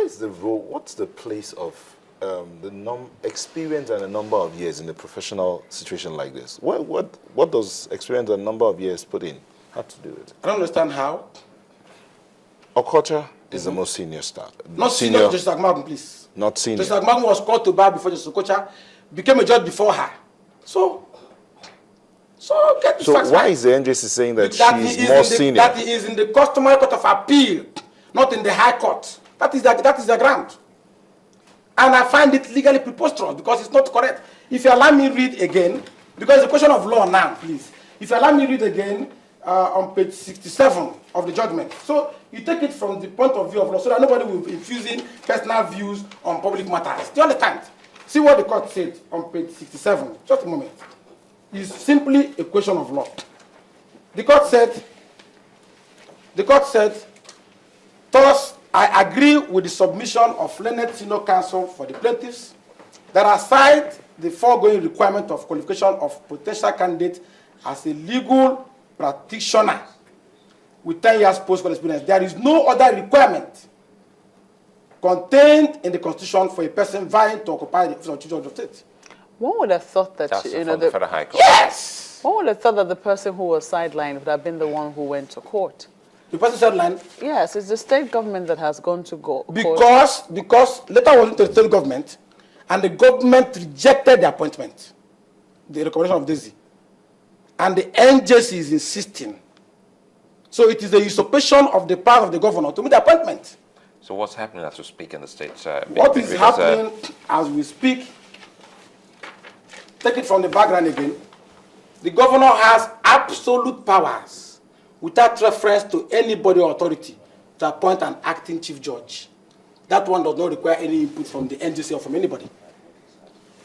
is the role, what's the place of the experience and a number of years in a professional situation like this? What does experience and a number of years put in have to do with it? I don't understand how. Okocha is the most senior staff. Not senior, Justice Agmagun, please. Not senior. Justice Agmagun was called to bar before Justice Okocha, became a judge before her. So get the facts why right. is the NJC saying that she's more senior? That he is in the customary court of appeal, not in the high court. That is the ground. And I find it legally preposterous because it's not correct. If you allow me read again, because it's a question of law now, please. If you allow me read again on page 67 of the judgment. So you take it from the point of view of law so that nobody will be infusing personal views on public matters. Do you understand? See what the court said on page 67. Just a moment. It's simply a question of law. The court said, thus, I agree with the submission of learned senior counsel for the plaintiffs that aside the foregoing requirement of qualification of potential candidate as a legal practitioner with 10 years post-court experience, there is no other requirement contained in the Constitution for a person vying to occupy the office of Chief Judge of State. One would have thought that That's from the Federal High Court. Yes! One would have thought that the person who was sidelined would have been the one who went to court. The person sidelined? Yes, it's the state government that has gone to court. Because letter was into the state government, and the government rejected the appointment, the recommendation of Daisy. And the NJC is insisting. So it is the usurpation of the power of the governor to make the appointment. So what's happening as we speak in the states? What is happening as we speak, take it from the background again, the governor has absolute powers without reference to anybody or authority to appoint an acting chief judge. That one does not require any input from the NJC or from anybody.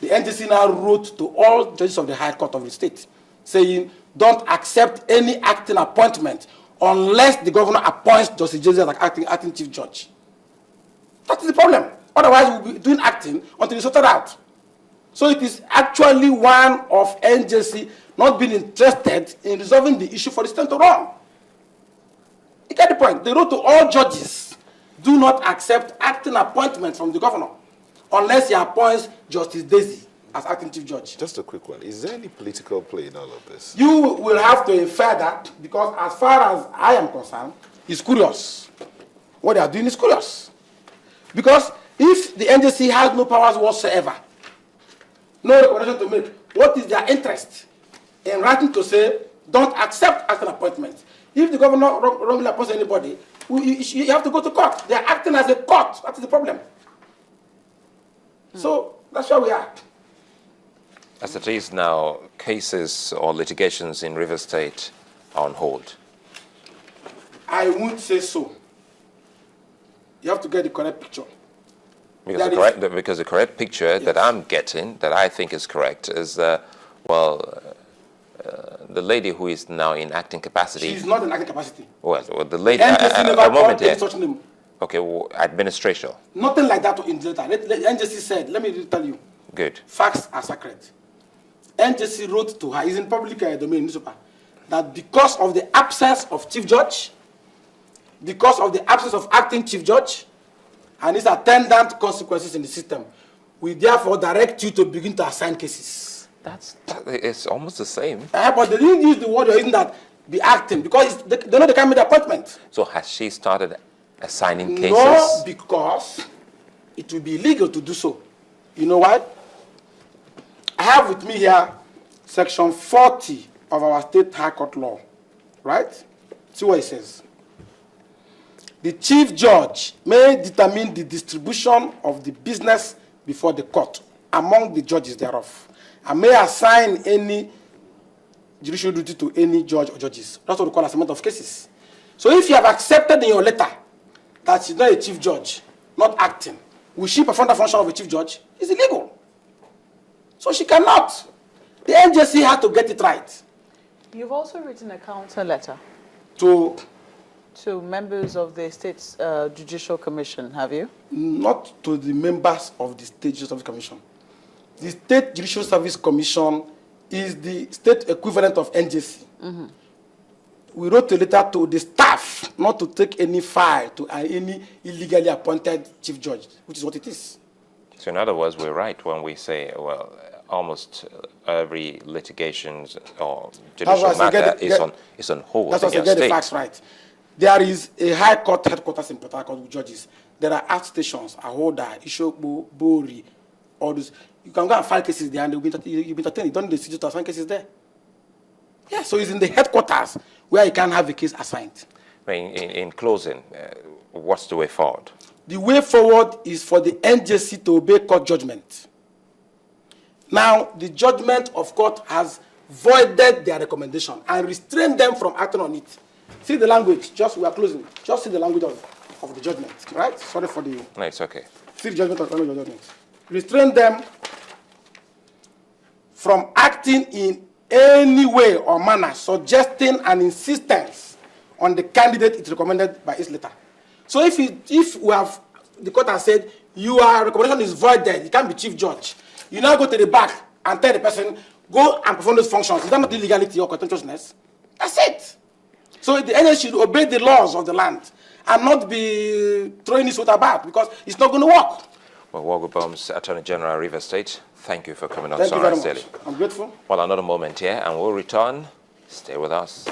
The NJC now wrote to all judges of the High Court of the state saying, don't accept any acting appointment unless the governor appoints Justice Daisy as acting chief judge. That is the problem. Otherwise, we'll be doing acting until it's sorted out. So it is actually one of NJC not being interested in resolving the issue for the state to run. You get the point? They wrote to all judges, do not accept acting appointments from the governor unless he appoints Justice Daisy as acting chief judge. Just a quick one. Is there any political play in all of this? You will have to infer that because as far as I am concerned, it's curious. What they are doing is curious. Because if the NJC has no powers whatsoever, no recommendation to make, what is their interest in writing to say, don't accept acting appointments? If the governor wrongly appoints anybody, you have to go to court. They are acting as a court. That is the problem. So that's where we are. As it is now, cases or litigations in River State are on hold. I won't say so. You have to get the correct picture. Because the correct picture Yes. that I'm getting, that I think is correct, is the lady who is now in acting capacity. She is not in acting capacity. Well, the lady. NJC never a moment called here. any such name. Okay, administration. Nothing like that in the letter. The NJC said, let me tell you, Good. facts are sacred. NJC wrote to her, is in public domain newspaper, that because of the absence of chief judge, because of the absence of acting chief judge, and its attendant consequences in the system, we therefore direct you to begin to assign cases. It's almost the same. But they didn't use the word you're using that be acting because they know they can't make the appointment. So has she started assigning cases? No, because it will be illegal to do so. You know why? I have with me here section 40 of our state high court law, right? See what it says. The chief judge may determine the distribution of the business before the court among the judges thereof, and may assign any judicial duty to any judge or judges. That's what we call assignment of cases. So if you have accepted in your letter that she's not a chief judge, not acting, will she perform the function of a chief judge? It's illegal. So she cannot. The NJC has to get it right. You've also written a counter letter To members of the State's Judicial Commission, have you? not to the members of the State Judicial Service Commission. The State Judicial Service Commission is the state equivalent of NJC. We wrote a letter to the staff not to take any file to any illegally appointed chief judge, which is what it is. So in other words, we're right when we say, well, almost every litigation or judicial matter is on hold That's in why I your get the state. facts right. There is a high court headquarters in Port Harcourt with judges. There are outstations, Ahoda, Ishokbo, Bori, all those. You can go and file cases there and you'll be entertained. You don't need to assign cases there. Yeah, so it's in the headquarters where you can have a case assigned. In closing, what's the way forward? The way forward is for the NJC to obey court judgment. Now, the judgment of court has voided their recommendation and restrained them from acting on it. See the language, we are closing. Just see the language of the judgment, right? Sorry for the... No, it's okay. See the judgment of the judgment. Restrain them from acting in any way or manner suggesting an insistence on the candidate it recommended by its letter. So if we have, the court has said, your recommendation is voided, you can't be chief judge. You now go to the back and tell the person, go and perform those functions. Is that not illegality or contemptuousness? That's it. So the NS should obey the laws of the land and not be throwing this about because it's not going to work. Well, Worgu Boms, Attorney General, River State, thank you for coming on Thank you very Sunrise much. Daily. I'm grateful. Well, another moment here, and we'll return. Stay with us.